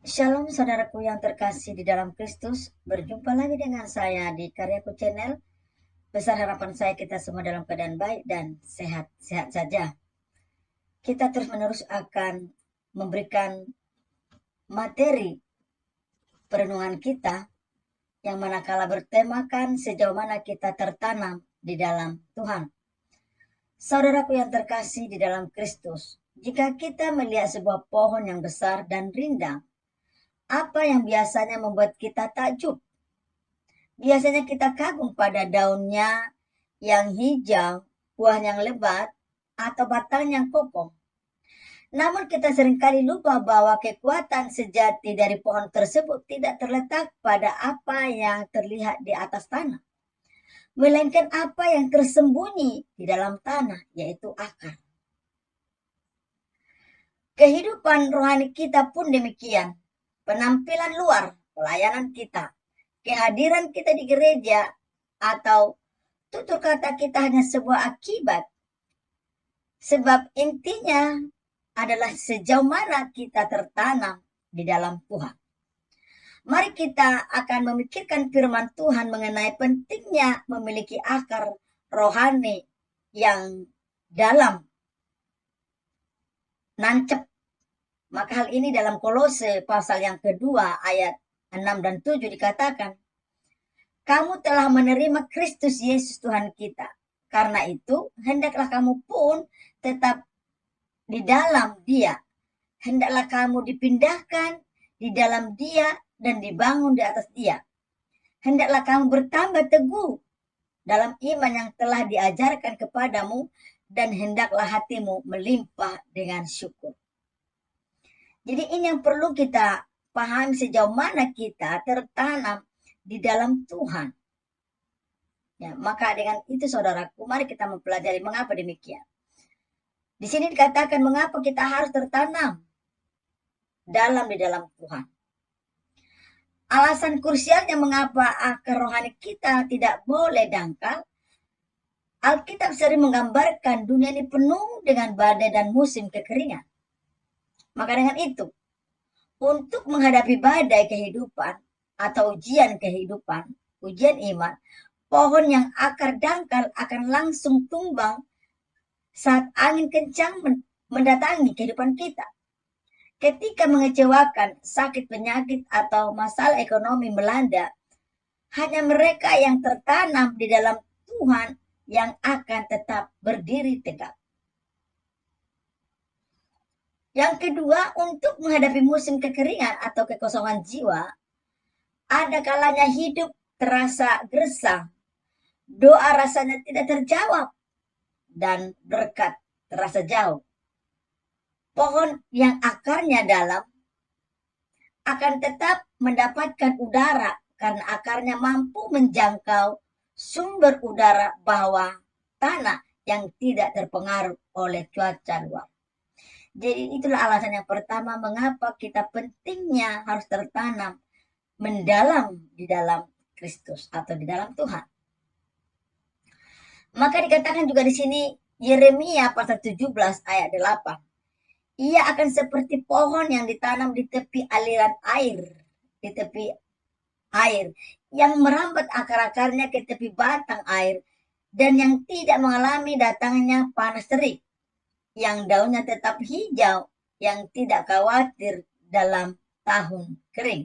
Shalom saudaraku yang terkasih di dalam Kristus. Berjumpa lagi dengan saya di Karyaku Channel. Besar harapan saya kita semua dalam keadaan baik dan sehat-sehat saja. Kita terus-menerus akan memberikan materi perenungan kita yang manakala bertemakan sejauh mana kita tertanam di dalam Tuhan. Saudaraku yang terkasih di dalam Kristus, jika kita melihat sebuah pohon yang besar dan rindang, apa yang biasanya membuat kita takjub? Biasanya kita kagum pada daunnya yang hijau, buah yang lebat, atau batang yang kokoh. Namun kita seringkali lupa bahwa kekuatan sejati dari pohon tersebut tidak terletak pada apa yang terlihat di atas tanah, melainkan apa yang tersembunyi di dalam tanah, yaitu akar. Kehidupan rohani kita pun demikian. Penampilan luar, pelayanan kita, kehadiran kita di gereja, atau tutur kata kita hanya sebuah akibat. Sebab intinya adalah sejauh mana kita tertanam di dalam Tuhan. Mari kita akan memikirkan firman Tuhan mengenai pentingnya memiliki akar rohani yang dalam, nancep. Maka hal ini dalam Kolose pasal yang kedua ayat 6 dan 7 dikatakan, kamu telah menerima Kristus Yesus Tuhan kita. Karena itu, hendaklah kamu pun tetap di dalam Dia. Hendaklah kamu dipindahkan di dalam Dia dan dibangun di atas Dia. Hendaklah kamu bertambah teguh dalam iman yang telah diajarkan kepadamu, dan hendaklah hatimu melimpah dengan syukur. Jadi ini yang perlu kita pahami, sejauh mana kita tertanam di dalam Tuhan. Ya, maka dengan itu saudaraku, mari kita mempelajari mengapa demikian. Di sini dikatakan mengapa kita harus tertanam di dalam Tuhan. Alasan krusialnya mengapa akar rohani kita tidak boleh dangkal. Alkitab sering menggambarkan dunia ini penuh dengan badai dan musim kekeringan. Maka dengan itu, untuk menghadapi badai kehidupan atau ujian kehidupan, ujian iman, pohon yang akar dangkal akan langsung tumbang saat angin kencang mendatangi kehidupan kita. Ketika mengecewakan, sakit, penyakit, atau masalah ekonomi melanda, hanya mereka yang tertanam di dalam Tuhan yang akan tetap berdiri tegak. Yang kedua, untuk menghadapi musim kekeringan atau kekosongan jiwa, ada kalanya hidup terasa gersang, doa rasanya tidak terjawab, dan berkat terasa jauh. Pohon yang akarnya dalam akan tetap mendapatkan udara karena akarnya mampu menjangkau sumber udara bawah tanah yang tidak terpengaruh oleh cuaca luar. Jadi itulah alasan yang pertama mengapa kita pentingnya harus tertanam mendalam di dalam Kristus atau di dalam Tuhan. Maka dikatakan juga di sini Yeremia pasal 17 ayat 8. Ia akan seperti pohon yang ditanam di tepi aliran air, di tepi air, yang merambat akar-akarnya ke tepi batang air, dan yang tidak mengalami datangnya panas terik, yang daunnya tetap hijau, yang tidak khawatir dalam tahun kering,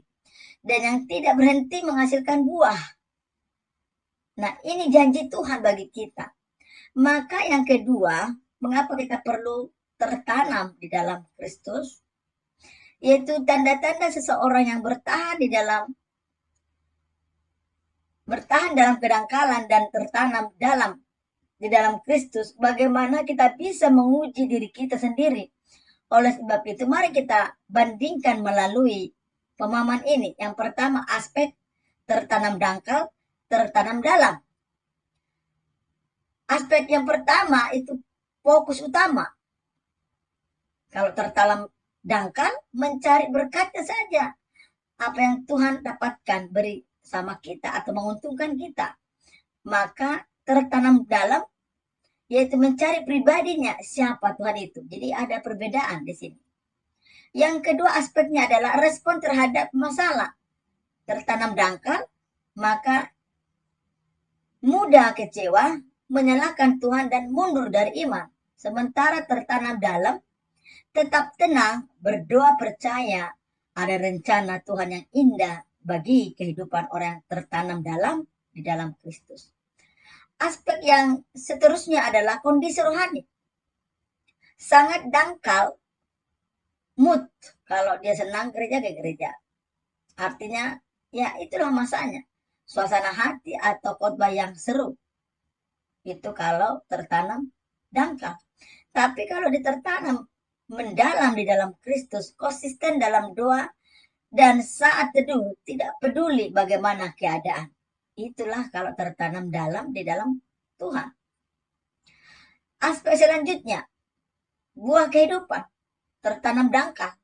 dan yang tidak berhenti menghasilkan buah. Nah, ini janji Tuhan bagi kita. Maka yang kedua, mengapa kita perlu tertanam di dalam Kristus? Yaitu tanda-tanda seseorang yang bertahan dalam kedangkalan dan tertanam di dalam Kristus. Bagaimana kita bisa menguji diri kita sendiri? Oleh sebab itu, mari kita bandingkan melalui pemahaman ini. Yang pertama, aspek tertanam dangkal, tertanam dalam. Aspek yang pertama itu fokus utama. Kalau tertanam dangkal, mencari berkatnya saja. Apa yang Tuhan dapatkan beri sama kita atau menguntungkan kita. Maka tertanam dalam, yaitu mencari pribadinya, siapa Tuhan itu. Jadi ada perbedaan di sini. Yang kedua aspeknya adalah respon terhadap masalah. Tertanam dangkal, maka mudah kecewa, menyalahkan Tuhan dan mundur dari iman. Sementara tertanam dalam, tetap tenang, berdoa percaya ada rencana Tuhan yang indah bagi kehidupan orang yang tertanam di dalam Kristus. Aspek yang seterusnya adalah kondisi rohani. Sangat dangkal, mood, kalau dia senang gereja ke gereja. Artinya, ya itulah masanya. Suasana hati atau khotbah yang seru. Itu kalau tertanam dangkal. Tapi kalau ditertanam mendalam di dalam Kristus, konsisten dalam doa, dan saat teduh tidak peduli bagaimana keadaan. Itulah kalau tertanam di dalam Tuhan. Aspek selanjutnya, buah kehidupan, tertanam dangkal.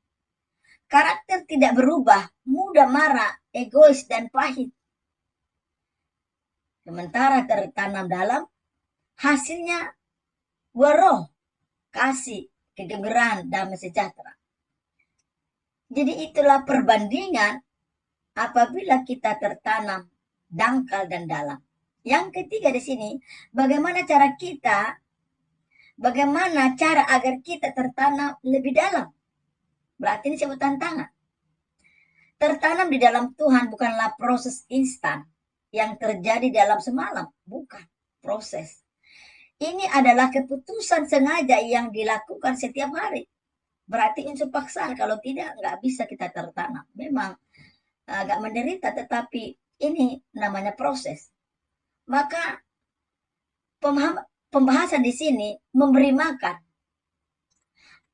Karakter tidak berubah, mudah marah, egois, dan pahit. Sementara tertanam dalam, hasilnya buah roh, kasih, kegembiraan, damai sejahtera. Jadi itulah perbandingan apabila kita tertanam dangkal dan dalam. Yang ketiga di sini, bagaimana cara agar kita tertanam lebih dalam. Berarti ini sebuah tantangan. Tertanam di dalam Tuhan bukanlah proses instan yang terjadi dalam semalam. Bukan proses. Ini adalah keputusan sengaja yang dilakukan setiap hari. Berarti unsur paksaan, kalau tidak nggak bisa kita tertanam. Memang agak menderita, tetapi ini namanya proses. Maka pembahasan di sini memberi makan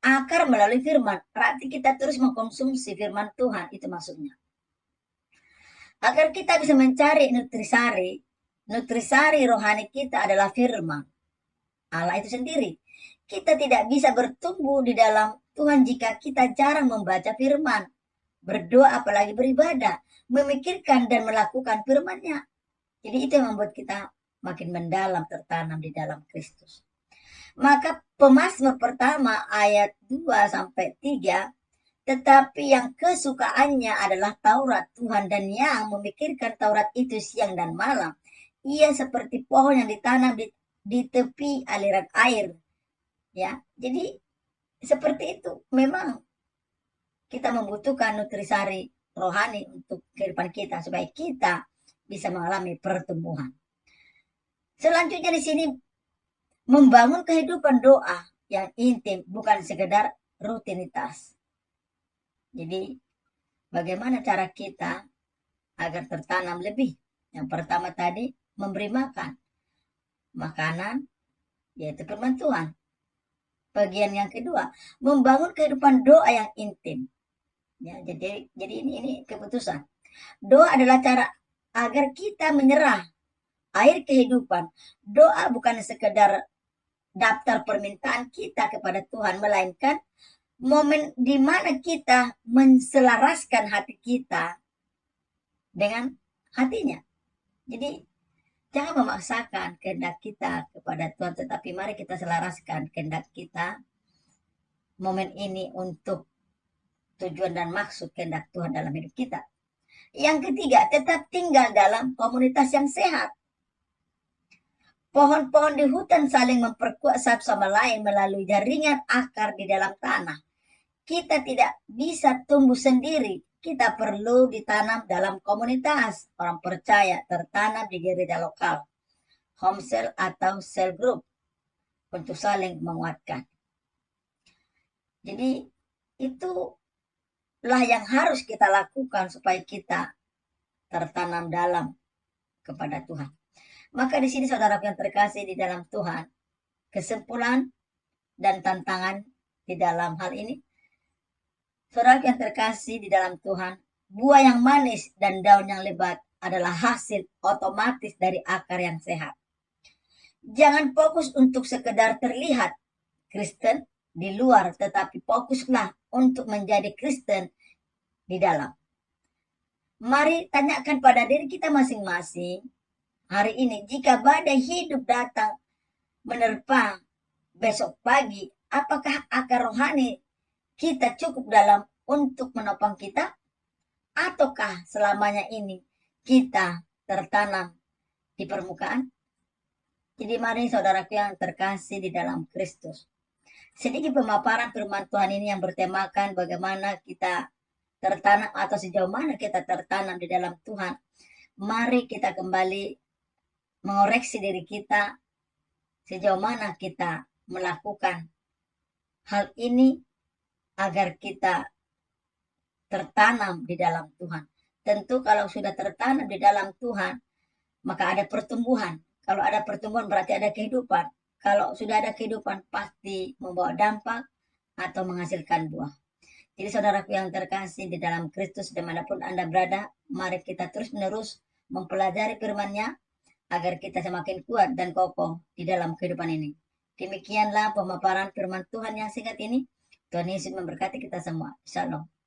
akar melalui firman. Berarti kita terus mengkonsumsi firman Tuhan, itu maksudnya. Agar kita bisa mencari nutrisari rohani kita adalah firman Allah itu sendiri. Kita tidak bisa bertumbuh di dalam Tuhan jika kita jarang membaca firman, berdoa, apalagi beribadah, memikirkan dan melakukan firman-Nya. Jadi itu yang membuat kita makin mendalam, tertanam di dalam Kristus. Maka Pemazmur pertama ayat 2-3, tetapi yang kesukaannya adalah Taurat Tuhan, dan yang memikirkan Taurat itu siang dan malam. Ia seperti pohon yang ditanam di tepi aliran air. Ya, jadi seperti itu. Memang kita membutuhkan nutrisari rohani untuk kehidupan kita supaya kita bisa mengalami pertumbuhan. Selanjutnya di sini membangun kehidupan doa yang intim, bukan sekedar rutinitas. Jadi bagaimana cara kita agar tertanam lebih? Yang pertama tadi memberi makan. Makanan yaitu firman Tuhan. Bagian yang kedua, membangun kehidupan doa yang intim. Ya, jadi ini keputusan. Doa adalah cara agar kita menyerah air kehidupan. Doa bukan sekedar daftar permintaan kita kepada Tuhan, melainkan momen di mana kita menselaraskan hati kita dengan hatinya. Jadi jangan memaksakan kehendak kita kepada Tuhan, tetapi mari kita selaraskan kehendak kita momen ini untuk tujuan dan maksud kehendak Tuhan dalam hidup kita. Yang ketiga, tetap tinggal dalam komunitas yang sehat. Pohon-pohon di hutan saling memperkuat satu sama lain melalui jaringan akar di dalam tanah. Kita tidak bisa tumbuh sendiri. Kita perlu ditanam dalam komunitas. Orang percaya tertanam di gereja lokal, home cell atau cell group untuk saling menguatkan. Jadi itulah yang harus kita lakukan supaya kita tertanam dalam kepada Tuhan. Maka di sini saudaraku yang terkasih di dalam Tuhan, kesimpulan dan tantangan di dalam hal ini, saudara yang terkasih di dalam Tuhan, buah yang manis dan daun yang lebat adalah hasil otomatis dari akar yang sehat. Jangan fokus untuk sekedar terlihat Kristen di luar, tetapi fokuslah untuk menjadi Kristen di dalam. Mari tanyakan pada diri kita masing-masing hari ini, jika badai hidup datang menerpa besok pagi, apakah akar rohani kita cukup dalam untuk menopang kita, ataukah selamanya ini kita tertanam di permukaan? Jadi mari saudaraku yang terkasih di dalam Kristus, sedikit pemaparan firman Tuhan ini yang bertemakan bagaimana kita tertanam atau sejauh mana kita tertanam di dalam Tuhan. Mari kita kembali mengoreksi diri kita, sejauh mana kita melakukan hal ini agar kita tertanam di dalam Tuhan. Tentu kalau sudah tertanam di dalam Tuhan, maka ada pertumbuhan. Kalau ada pertumbuhan berarti ada kehidupan. Kalau sudah ada kehidupan pasti membawa dampak atau menghasilkan buah. Jadi saudaraku yang terkasih di dalam Kristus, dimanapun Anda berada, mari kita terus-menerus mempelajari firman-Nya agar kita semakin kuat dan kokoh di dalam kehidupan ini. Demikianlah pemaparan firman Tuhan yang singkat ini. Tuhan Yesus memberkati kita semua. Shalom.